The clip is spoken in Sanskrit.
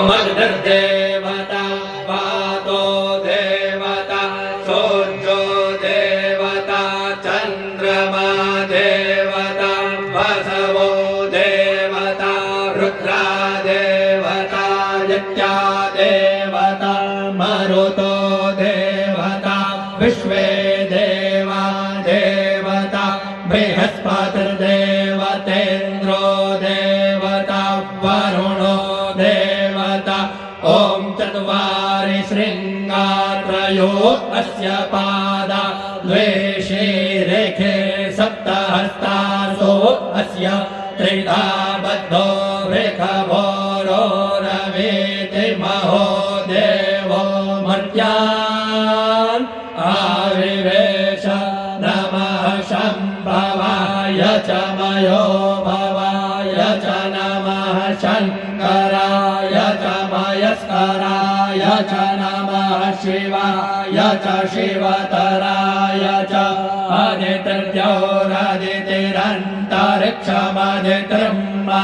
मरुदेवता वातो देवता सूर्यो देवता चन्द्रमा देवता वसवो देवता रुद्रा देवता नित्या देवता मरुतो देवता विश्वे देवा देवता बृहस्पतिर्देवतेन्द्रो देवता वरुणो देवता ॐ चत्वारि शृङ्गात्रयो अस्य पादा द्वे शीरेखे सप्तहस्तासो अस्य त्रिधा बद्धो वृषभोरो रवेति महो देवो मर्त्यान् आविवेश नमः शम्भवाय च मयो भवाय च नमः शङ्कराय च मयस्कराय च नमः शिवाय च शिवतराय च आदित्यर्योरादितिरन्तरिक्षमदितिर्मा